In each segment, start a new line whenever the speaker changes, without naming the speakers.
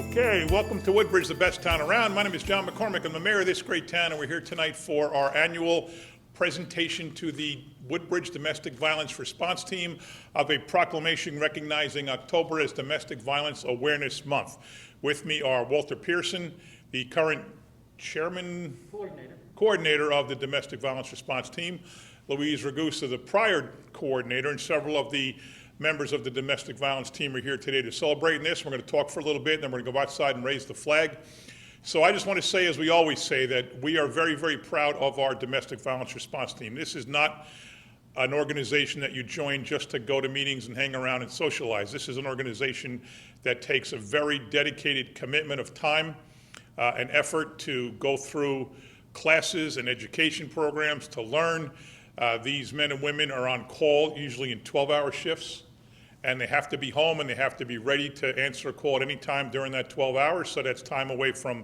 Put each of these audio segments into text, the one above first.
Okay, welcome to Woodbridge, the best town around. My name is John McCormick. I'm the mayor of this great town, and we're here tonight for our annual presentation to the Woodbridge Domestic Violence Response Team of a proclamation recognizing October as Domestic Violence Awareness Month. With me are Walter Pearson, the current coordinator of the Domestic Violence Response Team, Louise Ragusa, the prior coordinator, and several of the members of the domestic violence team are here today to celebrate this. We're going to talk for a little bit, and then we're going to go outside and raise the flag. So I just want to say, as we always say, that we are very, very proud of our domestic violence response team. This is not an organization that you join just to go to meetings and hang around and socialize. This is an organization that takes a very dedicated commitment of time and effort to go through classes and education programs to learn. These men and women are on call, usually in 12-hour shifts, and they have to be home and they have to be ready to answer a call at any time during that 12 hours. So that's time away from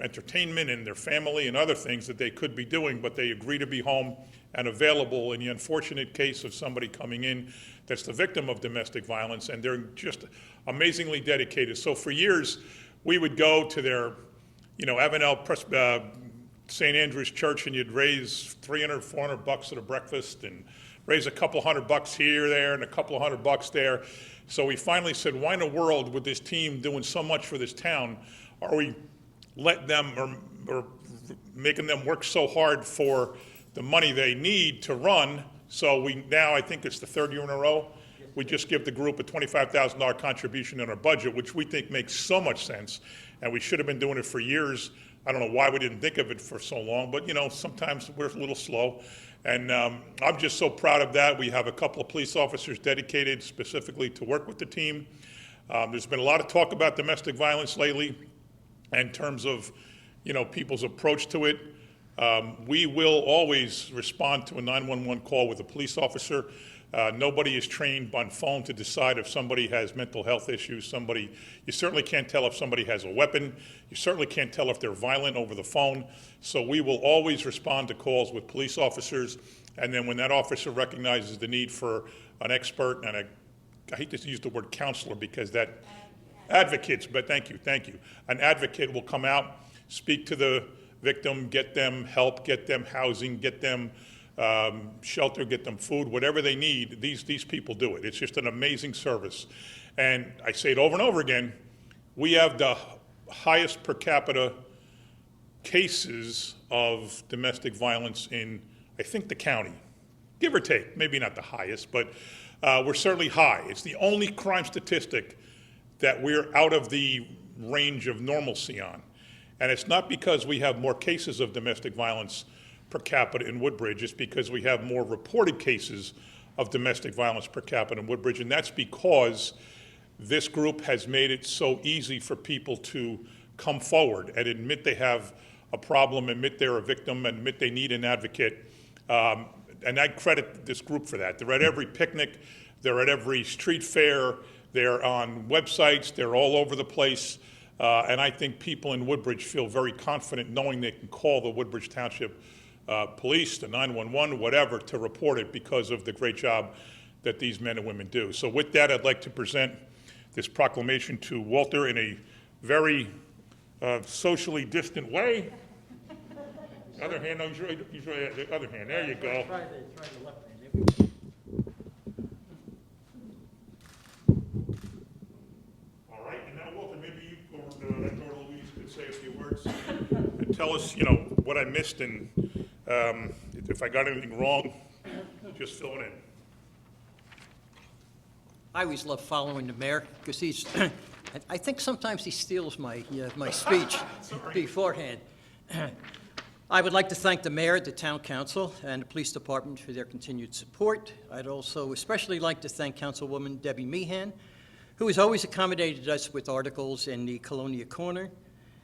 entertainment and their family and other things that they could be doing, but they agree to be home and available in the unfortunate case of somebody coming in that's the victim of domestic violence, and they're just amazingly dedicated. So for years, we would go to their, Avenel St. Andrew's Church, and you'd raise $300, $400 at a breakfast and raise a couple $100 here, there, and a couple of $100 there. So we finally said, why in the world, with this team doing so much for this town, are we letting them or making them work so hard for the money they need to run? So we now, I think it's the third year in a row, we just give the group a $25,000 contribution in our budget, which we think makes so much sense, and we should have been doing it for years. I don't know why we didn't think of it for so long, but sometimes we're a little slow. And I'm just so proud of that. We have a couple of police officers dedicated specifically to work with the team. There's been a lot of talk about domestic violence lately in terms of, people's approach to it. We will always respond to a 911 call with a police officer. Nobody is trained on phone to decide if somebody has mental health issues. You certainly can't tell if somebody has a weapon. You certainly can't tell if they're violent over the phone. So we will always respond to calls with police officers. And then when that officer recognizes the need for an expert and I hate to use the word counselor because that advocates, but thank you. An advocate will come out, speak to the victim, get them help, get them housing, get them shelter, get them food, whatever they need. These people do it. It's just an amazing service. And I say it over and over again, we have the highest per capita cases of domestic violence in, I think, the county, give or take. Maybe not the highest, but we're certainly high. It's the only crime statistic that we're out of the range of normalcy on. And it's not because we have more cases of domestic violence per capita in Woodbridge. It's because we have more reported cases of domestic violence per capita in Woodbridge, and that's because this group has made it so easy for people to come forward and admit they have a problem, admit they're a victim, admit they need an advocate. And I credit this group for that. They're at every picnic, they're at every street fair, they're on websites, they're all over the place. And I think people in Woodbridge feel very confident knowing they can call the Woodbridge Township police, the 911, whatever, to report it because of the great job that these men and women do. So with that, I'd like to present this proclamation to Walter in a very socially distant way. Other hand, no, usually the other hand. There you go.
Try the left hand.
All right, and now Walter, maybe you or Louise could say a few words and tell us, what I missed and if I got anything wrong, just fill it in.
I always love following the mayor because he's, I think sometimes he steals my speech beforehand. I would like to thank the mayor, the town council, and the police department for their continued support. I'd also especially like to thank Councilwoman Debbie Meehan, who has always accommodated us with articles in the Colonia Corner,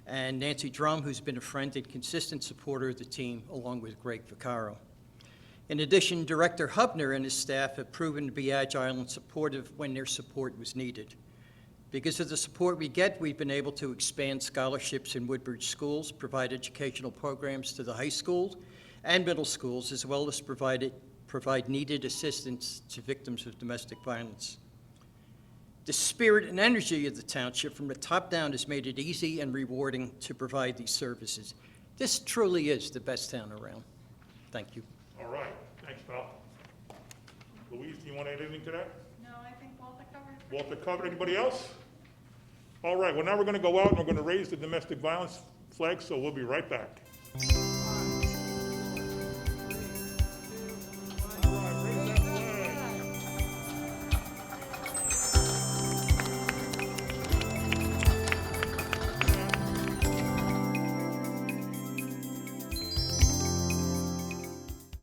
and Nancy Drum, who's been a friend and consistent supporter of the team, along with Greg Vaccaro. In addition, Director Hubner and his staff have proven to be agile and supportive when their support was needed. Because of the support we get, we've been able to expand scholarships in Woodbridge schools, provide educational programs to the high schools and middle schools, as well as provide needed assistance to victims of domestic violence. The spirit and energy of the township from the top down has made it easy and rewarding to provide these services. This truly is the best town around. Thank you.
All right, thanks, pal. Louise, do you want to add anything to that?
No, I think Walter covered it.
Walter covered, anybody else? All right, well, now we're going to go out and we're going to raise the domestic violence flag, so we'll be right back.